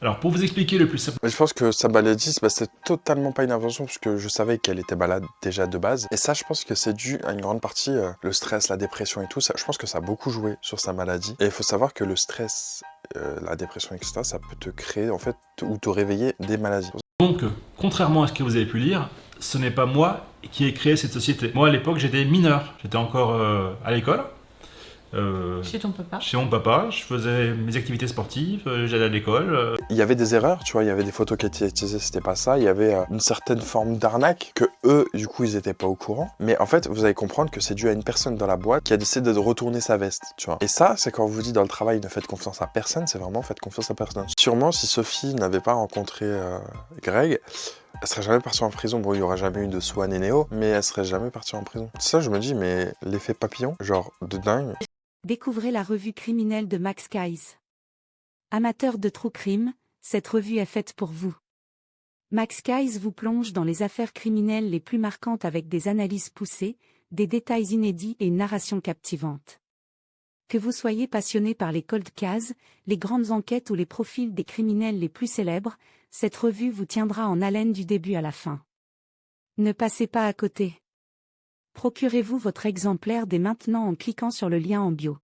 Alors, pour vous expliquer le plus simple, Mais je pense que sa maladie, c'est totalement pas une invention parce que je savais qu'elle était malade déjà de base. Et ça, je pense que c'est dû à une grande partie, le stress, la dépression et tout. Ça, je pense que ça a beaucoup joué sur sa maladie. Et il faut savoir que le stress, la dépression, etc., ça peut te créer, en fait, ou te réveiller des maladies. donc, contrairement à ce que vous avez pu lire, ce n'est pas moi qui ai créé cette société. Moi, à l'époque, j'étais mineur. J'étais encore à l'école. Chez ton papa. Chez mon papa, je faisais mes activités sportives, j'allais à l'école. Il y avait des erreurs, tu vois, il y avait des photos qui étaient utilisées, c'était pas ça. Il y avait une certaine forme d'arnaque que eux, du coup, ils étaient pas au courant. Mais en fait, vous allez comprendre que c'est dû à une personne dans la boîte qui a décidé de retourner sa veste, tu vois. Et ça, c'est quand on vous dit dans le travail, ne faites confiance à personne, c'est vraiment faites confiance à personne. Sûrement, si Sophie n'avait pas rencontré Greg, elle serait jamais partie en prison. Bon, il y aurait jamais eu de Swan et Néo, mais elle serait jamais partie en prison. Ça, je me dis, mais l'effet papillon, genre de dingue. Découvrez la revue criminelle de Max Keyes. Amateur de true crime, cette revue est faite pour vous. Max Keyes vous plonge dans les affaires criminelles les plus marquantes avec des analyses poussées, des détails inédits et une narration captivante. Que vous soyez passionné par les cold cases, les grandes enquêtes ou les profils des criminels les plus célèbres, cette revue vous tiendra en haleine du début à la fin. Ne passez pas à côté. Procurez-vous votre exemplaire dès maintenant en cliquant sur le lien en bio.